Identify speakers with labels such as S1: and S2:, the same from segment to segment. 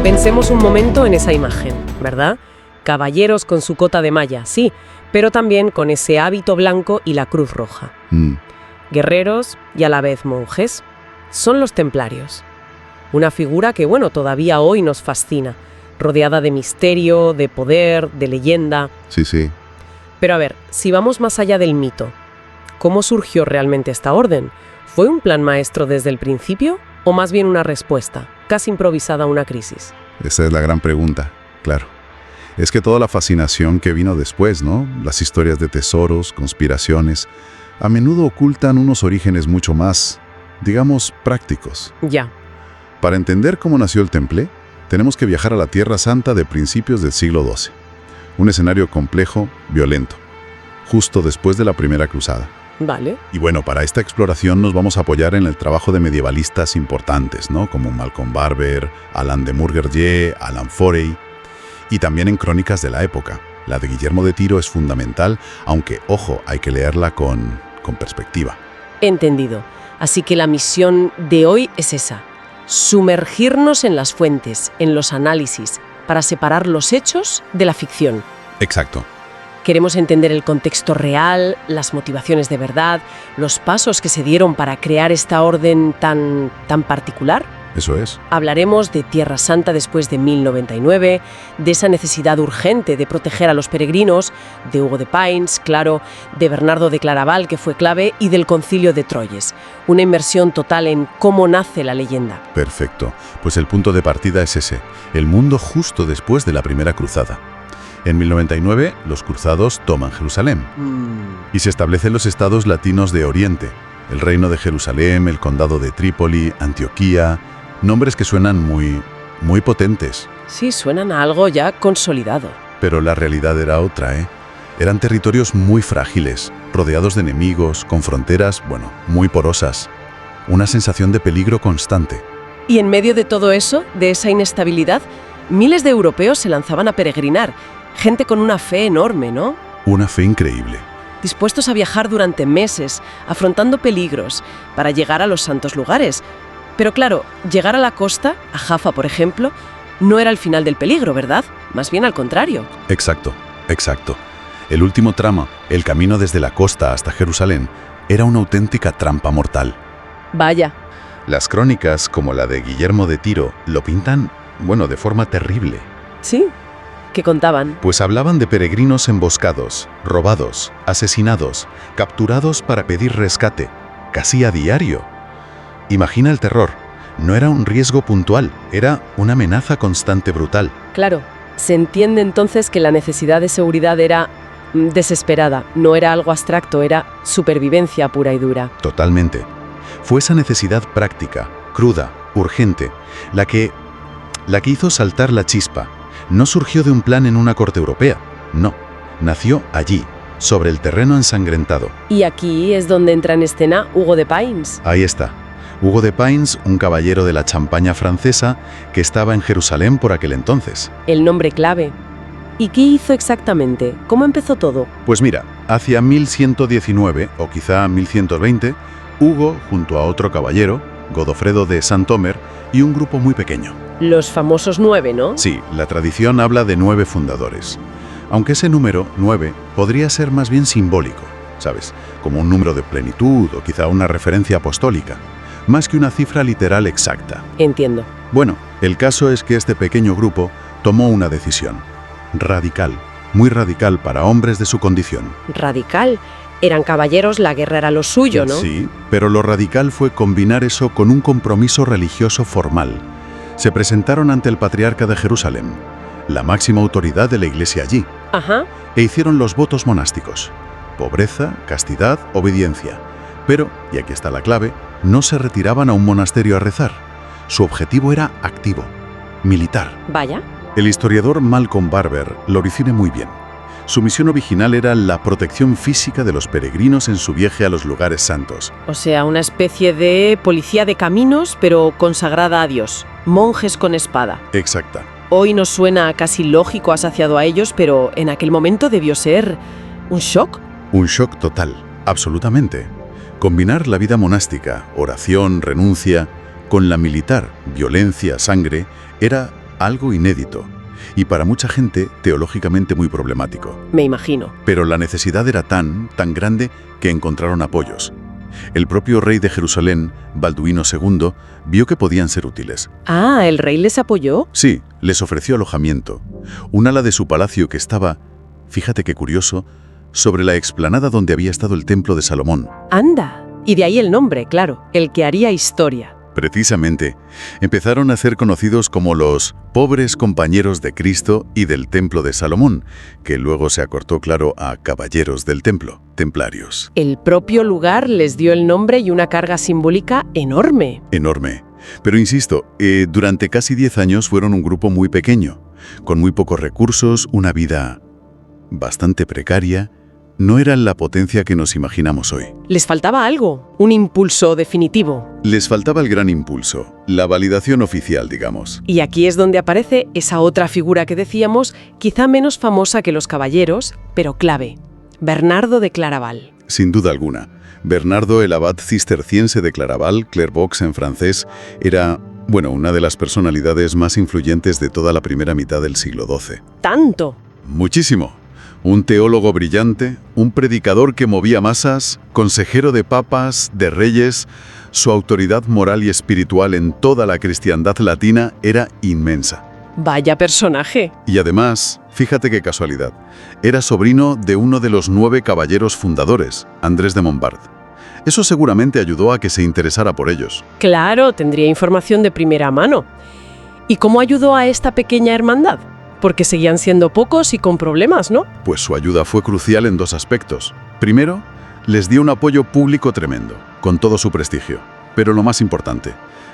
S1: Pensemos un momento en esa imagen, ¿verdad? Caballeros con su cota de malla, sí, pero también con ese hábito blanco y la cruz roja. Guerreros y a la vez monjes. Son los templarios. Una figura que, bueno, todavía hoy nos fascina, rodeada de misterio, de poder, de leyenda.
S2: Sí.
S1: Pero a ver, si vamos más allá del mito, ¿cómo surgió realmente esta orden? ¿Fue un plan maestro desde el principio o más bien una respuesta, casi improvisada a una crisis?
S2: Esa es la gran pregunta, claro. Es que toda la fascinación que vino después, ¿no? Las historias de tesoros, conspiraciones, a menudo ocultan unos orígenes mucho más, digamos, prácticos.
S1: Ya.
S2: Para entender cómo nació el Templé, tenemos que viajar a la Tierra Santa de principios del siglo XII. Un escenario complejo, violento, justo después de la Primera Cruzada.
S1: Vale.
S2: Y bueno, para esta exploración nos vamos a apoyar en el trabajo de medievalistas importantes, ¿no? Como Malcolm Barber, Alain de Murgergé, Alan Forey, y también en crónicas de la época. La de Guillermo de Tiro es fundamental, aunque, ojo, hay que leerla con perspectiva.
S1: Entendido. Así que la misión de hoy es esa: sumergirnos en las fuentes, en los análisis, para separar los hechos de la ficción.
S2: Exacto.
S1: Queremos entender el contexto real, las motivaciones de verdad, los pasos que se dieron para crear esta orden tan particular.
S2: Eso es.
S1: Hablaremos de Tierra Santa después de 1099, de esa necesidad urgente de proteger a los peregrinos, de Hugo de Payns, claro, de Bernardo de Claraval, que fue clave, y del Concilio de Troyes. Una inmersión total en cómo nace la leyenda.
S2: Perfecto. Pues el punto de partida es ese, el mundo justo después de la Primera Cruzada. En 1099, los cruzados toman Jerusalén y se establecen los estados latinos de Oriente, el Reino de Jerusalén, el Condado de Trípoli, Antioquía, nombres que suenan muy potentes.
S1: Sí, suenan a algo ya consolidado.
S2: Pero la realidad era otra, ¿eh? Eran territorios muy frágiles, rodeados de enemigos, con fronteras, muy porosas. Una sensación de peligro constante.
S1: Y en medio de todo eso, de esa inestabilidad, miles de europeos se lanzaban a peregrinar. Gente con una fe enorme, ¿no?
S2: Una fe increíble.
S1: Dispuestos a viajar durante meses, afrontando peligros, para llegar a los santos lugares. Pero claro, llegar a la costa, a Jaffa por ejemplo, no era el final del peligro, ¿verdad? Más bien al contrario.
S2: Exacto. El último tramo, el camino desde la costa hasta Jerusalén, era una auténtica trampa mortal.
S1: Vaya.
S2: Las crónicas, como la de Guillermo de Tiro, lo pintan, de forma terrible.
S1: ¿Sí? ¿Qué contaban?
S2: Pues hablaban de peregrinos emboscados, robados, asesinados, capturados para pedir rescate, casi a diario. Imagina el terror. No era un riesgo puntual, era una amenaza constante brutal.
S1: Claro, se entiende entonces que la necesidad de seguridad era desesperada, no era algo abstracto, era supervivencia pura y dura.
S2: Totalmente. Fue esa necesidad práctica, cruda, urgente, la que hizo saltar la chispa. No surgió de un plan en una corte europea, no. Nació allí, sobre el terreno ensangrentado.
S1: Y aquí es donde entra en escena Hugo de Payns.
S2: Ahí está. Hugo de Payns, un caballero de la Champaña francesa que estaba en Jerusalén por aquel entonces.
S1: El nombre clave. ¿Y qué hizo exactamente? ¿Cómo empezó todo?
S2: Pues mira, hacia 1119 o quizá 1120, Hugo, junto a otro caballero, Godofredo de Saint-Omer, y un grupo muy pequeño.
S1: Los famosos 9, ¿no?
S2: Sí, la tradición habla de 9 fundadores. Aunque ese número, 9, podría ser más bien simbólico, ¿sabes? Como un número de plenitud o quizá una referencia apostólica, más que una cifra literal exacta.
S1: Entiendo.
S2: Bueno, el caso es que este pequeño grupo tomó una decisión. Radical, muy radical para hombres de su condición.
S1: ¿Radical? Eran caballeros, la guerra era lo suyo, ¿no?
S2: Sí, pero lo radical fue combinar eso con un compromiso religioso formal. Se presentaron ante el patriarca de Jerusalén, la máxima autoridad de la iglesia allí, e hicieron los votos monásticos. Pobreza, castidad, obediencia. Pero, y aquí está la clave, no se retiraban a un monasterio a rezar. Su objetivo era activo, militar.
S1: Vaya.
S2: El historiador Malcolm Barber lo define muy bien. Su misión original era la protección física de los peregrinos en su viaje a los lugares santos.
S1: O sea, una especie de policía de caminos, pero consagrada a Dios. Monjes con espada.
S2: Exacta.
S1: Hoy nos suena casi lógico asociado a ellos, pero en aquel momento debió ser un shock.
S2: Un shock total, absolutamente. Combinar la vida monástica, oración, renuncia, con la militar, violencia, sangre, era algo inédito. Y para mucha gente, teológicamente muy problemático.
S1: Me imagino.
S2: Pero la necesidad era tan grande que encontraron apoyos. El propio rey de Jerusalén, Balduino II, vio que podían ser útiles.
S1: Ah, ¿el rey les apoyó?
S2: Sí, les ofreció alojamiento. Un ala de su palacio que estaba, fíjate qué curioso, sobre la explanada donde había estado el templo de Salomón.
S1: ¡Anda! Y de ahí el nombre, claro, el que haría historia.
S2: Precisamente, empezaron a ser conocidos como los pobres compañeros de Cristo y del templo de Salomón, que luego se acortó, claro, a caballeros del templo, templarios.
S1: El propio lugar les dio el nombre y una carga simbólica enorme.
S2: Enorme. Pero insisto, durante casi 10 años fueron un grupo muy pequeño, con muy pocos recursos, una vida bastante precaria. No eran la potencia que nos imaginamos hoy.
S1: Les faltaba algo, un impulso definitivo.
S2: Les faltaba el gran impulso, la validación oficial, digamos.
S1: Y aquí es donde aparece esa otra figura que decíamos, quizá menos famosa que los caballeros, pero clave, Bernardo de Claraval.
S2: Sin duda alguna. Bernardo, el abad cisterciense de Claraval, Clairvaux en francés, era, una de las personalidades más influyentes de toda la primera mitad del siglo XII.
S1: ¿Tanto?
S2: Muchísimo. Un teólogo brillante, un predicador que movía masas, consejero de papas, de reyes. Su autoridad moral y espiritual en toda la cristiandad latina era inmensa.
S1: Vaya personaje.
S2: Y además, fíjate qué casualidad, era sobrino de uno de los 9 caballeros fundadores, Andrés de Montbard. Eso seguramente ayudó a que se interesara por ellos.
S1: Claro, tendría información de primera mano. ¿Y cómo ayudó a esta pequeña hermandad? Porque seguían siendo pocos y con problemas, ¿no?
S2: Pues su ayuda fue crucial en 2 aspectos. Primero, les dio un apoyo público tremendo, con todo su prestigio. Pero lo más importante,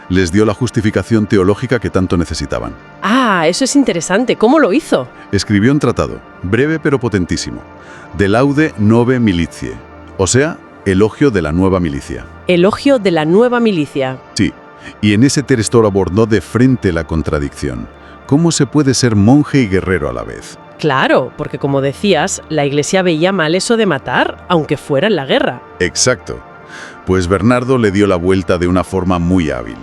S2: les dio la justificación teológica que tanto necesitaban.
S1: Ah, eso es interesante. ¿Cómo lo hizo?
S2: Escribió un tratado, breve pero potentísimo, De Laude Nove Militiae, o sea, elogio de la nueva milicia.
S1: Elogio de la nueva milicia.
S2: Sí, y en ese texto abordó de frente la contradicción. ¿Cómo se puede ser monje y guerrero a la vez?
S1: Claro, porque como decías, la Iglesia veía mal eso de matar, aunque fuera en la guerra.
S2: Exacto. Pues Bernardo le dio la vuelta de una forma muy hábil.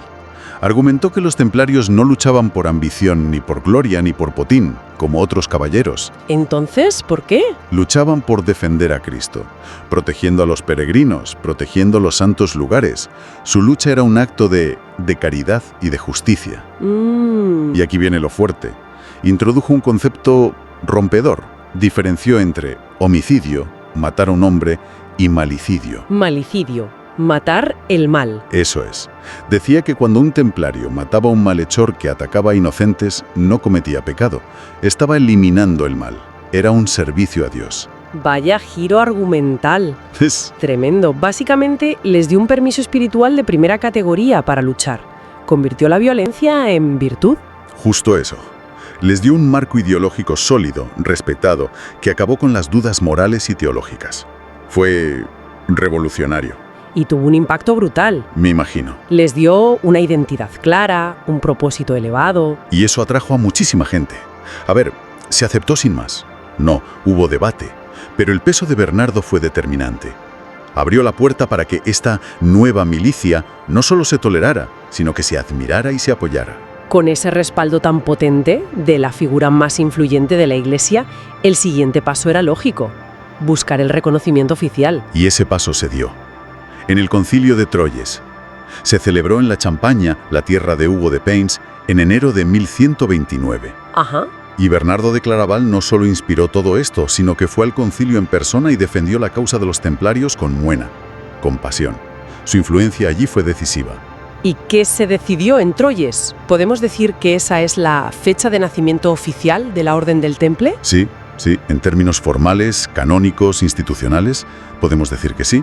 S2: Argumentó que los templarios no luchaban por ambición, ni por gloria, ni por botín, como otros caballeros.
S1: Entonces, ¿por qué?
S2: Luchaban por defender a Cristo, protegiendo a los peregrinos, protegiendo los santos lugares. Su lucha era un acto de caridad y de justicia. Y aquí viene lo fuerte. Introdujo un concepto rompedor. Diferenció entre homicidio, matar a un hombre, y malicidio.
S1: Malicidio. Matar el mal.
S2: Eso es. Decía que cuando un templario mataba a un malhechor que atacaba a inocentes, no cometía pecado. Estaba eliminando el mal. Era un servicio a Dios.
S1: Vaya giro argumental. Tremendo. Básicamente, les dio un permiso espiritual de primera categoría para luchar. Convirtió la violencia en virtud.
S2: Justo eso. Les dio un marco ideológico sólido, respetado, que acabó con las dudas morales y teológicas. Fue revolucionario.
S1: Y tuvo un impacto brutal.
S2: Me imagino.
S1: Les dio una identidad clara, un propósito elevado.
S2: Y eso atrajo a muchísima gente. A ver, se aceptó sin más. No, hubo debate. Pero el peso de Bernardo fue determinante. Abrió la puerta para que esta nueva milicia no solo se tolerara, sino que se admirara y se apoyara.
S1: Con ese respaldo tan potente de la figura más influyente de la Iglesia, el siguiente paso era lógico: buscar el reconocimiento oficial.
S2: Y ese paso se dio. En el concilio de Troyes. Se celebró en la Champaña, la tierra de Hugo de Payns, en enero de 1129.
S1: Ajá.
S2: Y Bernardo de Claraval no solo inspiró todo esto, sino que fue al concilio en persona y defendió la causa de los templarios con pasión. Su influencia allí fue decisiva.
S1: ¿Y qué se decidió en Troyes? ¿Podemos decir que esa es la fecha de nacimiento oficial de la Orden del Temple?
S2: Sí, en términos formales, canónicos, institucionales, podemos decir que sí.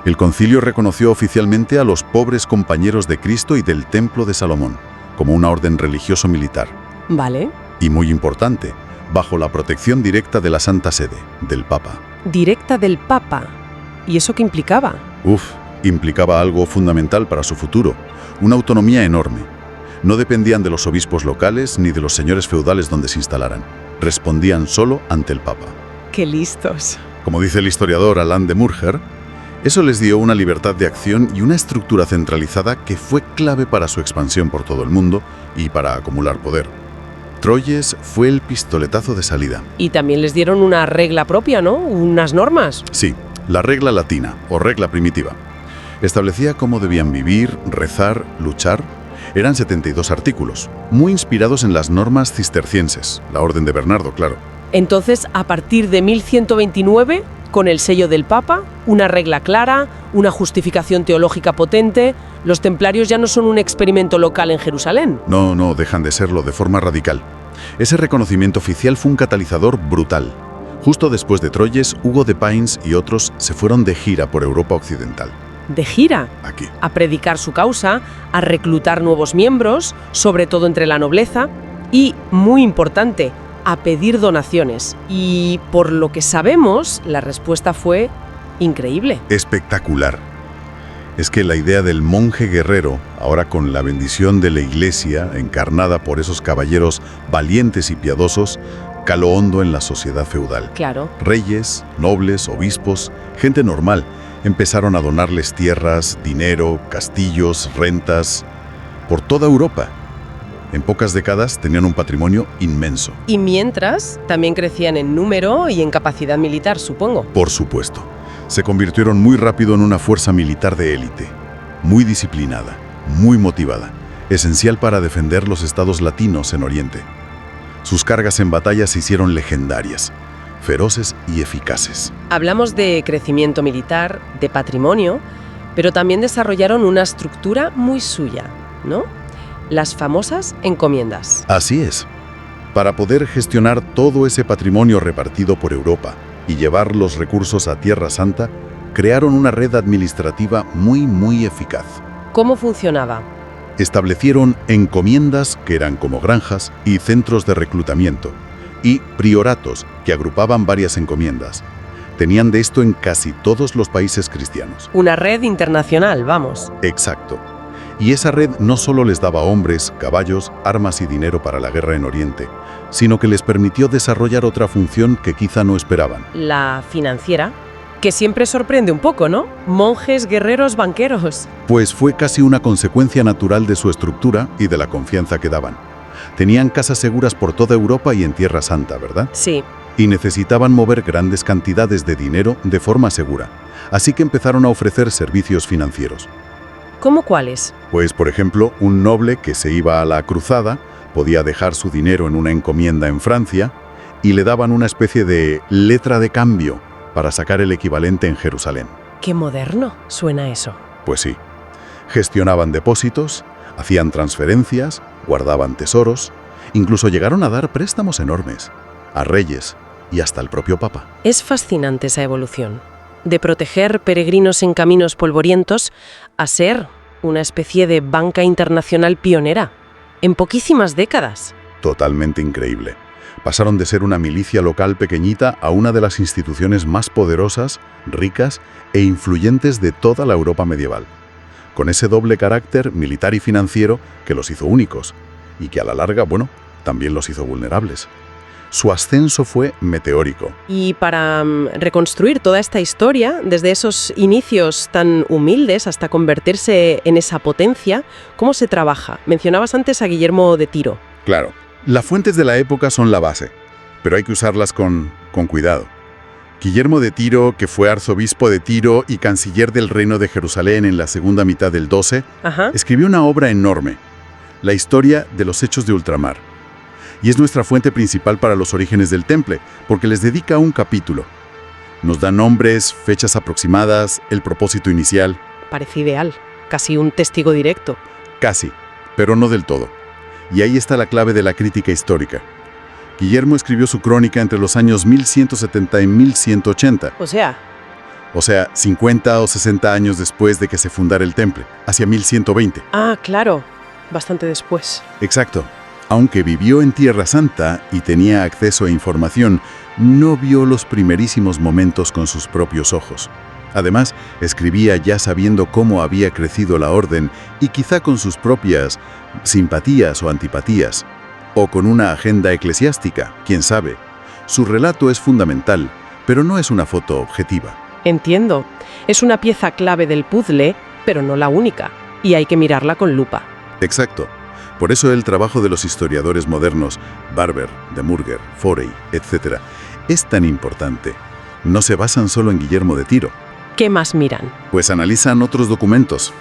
S2: El concilio reconoció oficialmente a los pobres compañeros de Cristo y del Templo de Salomón, como una orden religioso-militar.
S1: Vale.
S2: Y muy importante, bajo la protección directa de la Santa Sede, del Papa.
S1: ¿Directa del Papa? ¿Y eso qué implicaba?
S2: Implicaba algo fundamental para su futuro, una autonomía enorme. No dependían de los obispos locales ni de los señores feudales donde se instalaran. Respondían solo ante el Papa.
S1: ¡Qué listos!
S2: Como dice el historiador Alain de Murger, eso les dio una libertad de acción y una estructura centralizada que fue clave para su expansión por todo el mundo y para acumular poder. Troyes fue el pistoletazo de salida.
S1: Y también les dieron una regla propia, ¿no? Unas normas.
S2: Sí, la regla latina, o regla primitiva. Establecía cómo debían vivir, rezar, luchar. Eran 72 artículos, muy inspirados en las normas cistercienses, la Orden de Bernardo, claro.
S1: Entonces, a partir de 1129, con el sello del Papa, una regla clara, una justificación teológica potente, los templarios ya no son un experimento local en Jerusalén.
S2: No, dejan de serlo de forma radical. Ese reconocimiento oficial fue un catalizador brutal. Justo después de Troyes, Hugo de Payns y otros se fueron de gira por Europa Occidental.
S1: ¿De gira?
S2: Aquí.
S1: A predicar su causa, a reclutar nuevos miembros, sobre todo entre la nobleza, y, muy importante, a pedir donaciones. Y, por lo que sabemos, la respuesta fue increíble.
S2: Espectacular. Es que la idea del monje guerrero, ahora con la bendición de la Iglesia, encarnada por esos caballeros valientes y piadosos, caló hondo en la sociedad feudal.
S1: Claro.
S2: Reyes, nobles, obispos, gente normal, empezaron a donarles tierras, dinero, castillos, rentas, por toda Europa. En pocas décadas tenían un patrimonio inmenso.
S1: Y mientras, también crecían en número y en capacidad militar, supongo.
S2: Por supuesto. Se convirtieron muy rápido en una fuerza militar de élite, muy disciplinada, muy motivada, esencial para defender los estados latinos en Oriente. Sus cargas en batalla se hicieron legendarias, feroces y eficaces.
S1: Hablamos de crecimiento militar, de patrimonio, pero también desarrollaron una estructura muy suya, ¿no? Las famosas encomiendas.
S2: Así es. Para poder gestionar todo ese patrimonio repartido por Europa y llevar los recursos a Tierra Santa, crearon una red administrativa muy eficaz.
S1: ¿Cómo funcionaba?
S2: Establecieron encomiendas, que eran como granjas, y centros de reclutamiento, y prioratos, que agrupaban varias encomiendas. Tenían de esto en casi todos los países cristianos.
S1: Una red internacional, vamos.
S2: Exacto. Y esa red no solo les daba hombres, caballos, armas y dinero para la guerra en Oriente, sino que les permitió desarrollar otra función que quizá no esperaban.
S1: La financiera, que siempre sorprende un poco, ¿no? Monjes, guerreros, banqueros.
S2: Pues fue casi una consecuencia natural de su estructura y de la confianza que daban. Tenían casas seguras por toda Europa y en Tierra Santa, ¿verdad?
S1: Sí.
S2: Y necesitaban mover grandes cantidades de dinero de forma segura. Así que empezaron a ofrecer servicios financieros.
S1: ¿Cómo cuáles?
S2: Pues, por ejemplo, un noble que se iba a la cruzada podía dejar su dinero en una encomienda en Francia y le daban una especie de letra de cambio para sacar el equivalente en Jerusalén.
S1: ¡Qué moderno suena eso!
S2: Pues sí. Gestionaban depósitos, hacían transferencias, guardaban tesoros, incluso llegaron a dar préstamos enormes a reyes y hasta al propio Papa.
S1: Es fascinante esa evolución, de proteger peregrinos en caminos polvorientos a ser una especie de banca internacional pionera, en poquísimas décadas.
S2: Totalmente increíble. Pasaron de ser una milicia local pequeñita a una de las instituciones más poderosas, ricas e influyentes de toda la Europa medieval, con ese doble carácter militar y financiero que los hizo únicos, y que a la larga, también los hizo vulnerables. Su ascenso fue meteórico.
S1: Y para reconstruir toda esta historia, desde esos inicios tan humildes hasta convertirse en esa potencia, ¿cómo se trabaja? Mencionabas antes a Guillermo de Tiro.
S2: Claro, las fuentes de la época son la base, pero hay que usarlas con cuidado. Guillermo de Tiro, que fue arzobispo de Tiro y canciller del Reino de Jerusalén en la segunda mitad del 12, escribió una obra enorme, La historia de los hechos de ultramar. Y es nuestra fuente principal para los orígenes del Temple, porque les dedica un capítulo. Nos da nombres, fechas aproximadas, el propósito inicial.
S1: Parece ideal, casi un testigo directo.
S2: Casi, pero no del todo. Y ahí está la clave de la crítica histórica. Guillermo escribió su crónica entre los años 1170 y 1180. O sea, 50 o 60 años después de que se fundara el Temple, hacia 1120.
S1: Ah, claro, bastante después.
S2: Exacto. Aunque vivió en Tierra Santa y tenía acceso a información, no vio los primerísimos momentos con sus propios ojos. Además, escribía ya sabiendo cómo había crecido la orden y quizá con sus propias simpatías o antipatías, o con una agenda eclesiástica, quién sabe. Su relato es fundamental, pero no es una foto objetiva.
S1: Entiendo. Es una pieza clave del puzzle, pero no la única, y hay que mirarla con lupa.
S2: Exacto. Por eso el trabajo de los historiadores modernos, Barber, de Murger, Forey, etc., es tan importante. No se basan solo en Guillermo de Tiro.
S1: ¿Qué más miran?
S2: Pues analizan otros documentos.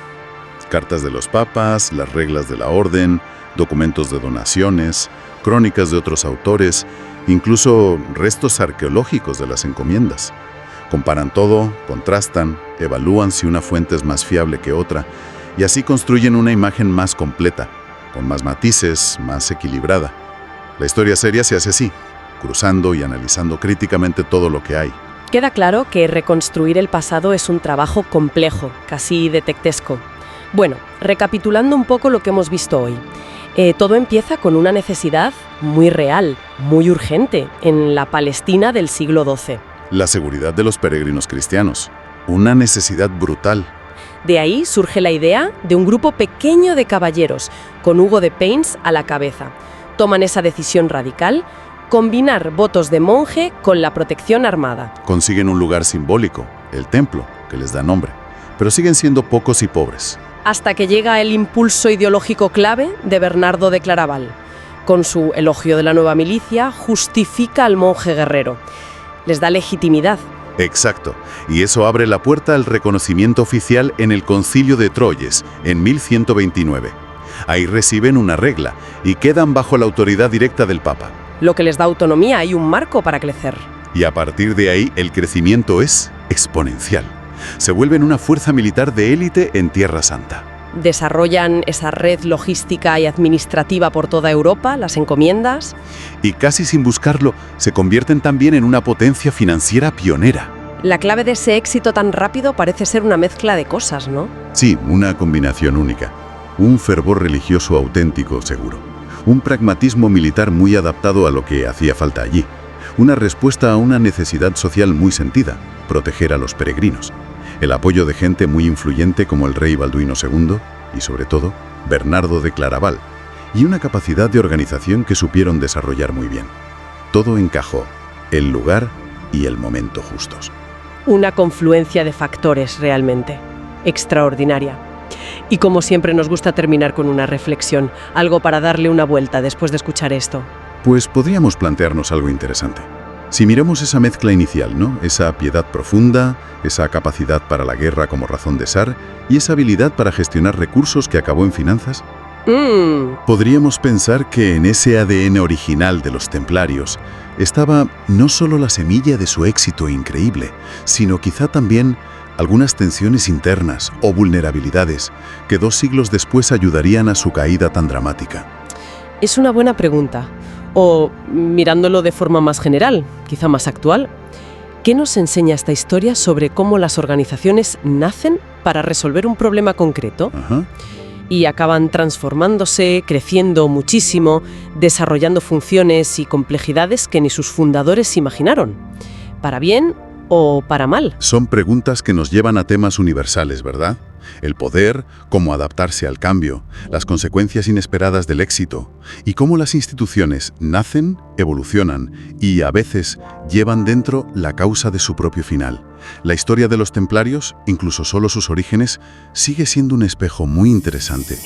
S2: Cartas de los papas, las reglas de la orden, documentos de donaciones, crónicas de otros autores, incluso restos arqueológicos de las encomiendas. Comparan todo, contrastan, evalúan si una fuente es más fiable que otra, y así construyen una imagen más completa, con más matices, más equilibrada. La historia seria se hace así, cruzando y analizando críticamente todo lo que hay.
S1: Queda claro que reconstruir el pasado es un trabajo complejo, casi detectivesco. Bueno, recapitulando un poco lo que hemos visto hoy. Todo empieza con una necesidad muy real, muy urgente, en la Palestina del siglo XII.
S2: La seguridad de los peregrinos cristianos. Una necesidad brutal.
S1: De ahí surge la idea de un grupo pequeño de caballeros, con Hugo de Payns a la cabeza. Toman esa decisión radical: combinar votos de monje con la protección armada.
S2: Consiguen un lugar simbólico, el templo, que les da nombre, pero siguen siendo pocos y pobres.
S1: Hasta que llega el impulso ideológico clave de Bernardo de Claraval. Con su elogio de la nueva milicia, justifica al monje guerrero. Les da legitimidad.
S2: Exacto, y eso abre la puerta al reconocimiento oficial en el Concilio de Troyes, en 1129. Ahí reciben una regla y quedan bajo la autoridad directa del Papa.
S1: Lo que les da autonomía y un marco para crecer.
S2: Y a partir de ahí el crecimiento es exponencial. Se vuelven una fuerza militar de élite en Tierra Santa.
S1: Desarrollan esa red logística y administrativa por toda Europa, las encomiendas.
S2: Y casi sin buscarlo, se convierten también en una potencia financiera pionera.
S1: La clave de ese éxito tan rápido parece ser una mezcla de cosas, ¿no?
S2: Sí, una combinación única. Un fervor religioso auténtico, seguro. Un pragmatismo militar muy adaptado a lo que hacía falta allí. Una respuesta a una necesidad social muy sentida: proteger a los peregrinos. El apoyo de gente muy influyente como el rey Balduino II y, sobre todo, Bernardo de Claraval, y una capacidad de organización que supieron desarrollar muy bien. Todo encajó, el lugar y el momento justos.
S1: Una confluencia de factores realmente extraordinaria. Y como siempre nos gusta terminar con una reflexión, algo para darle una vuelta después de escuchar esto.
S2: Pues podríamos plantearnos algo interesante. Si miramos esa mezcla inicial, ¿no? Esa piedad profunda, esa capacidad para la guerra como razón de ser y esa habilidad para gestionar recursos que acabó en finanzas, podríamos pensar que en ese ADN original de los templarios estaba no solo la semilla de su éxito increíble, sino quizá también algunas tensiones internas o vulnerabilidades que 2 siglos después ayudarían a su caída tan dramática.
S1: Es una buena pregunta. O, mirándolo de forma más general, quizá más actual, ¿qué nos enseña esta historia sobre cómo las organizaciones nacen para resolver un problema concreto? Y acaban transformándose, creciendo muchísimo, desarrollando funciones y complejidades que ni sus fundadores imaginaron? ¿Para bien o para mal?
S2: Son preguntas que nos llevan a temas universales, ¿verdad? El poder, cómo adaptarse al cambio, las consecuencias inesperadas del éxito y cómo las instituciones nacen, evolucionan y, a veces, llevan dentro la causa de su propio final. La historia de los templarios, incluso solo sus orígenes, sigue siendo un espejo muy interesante.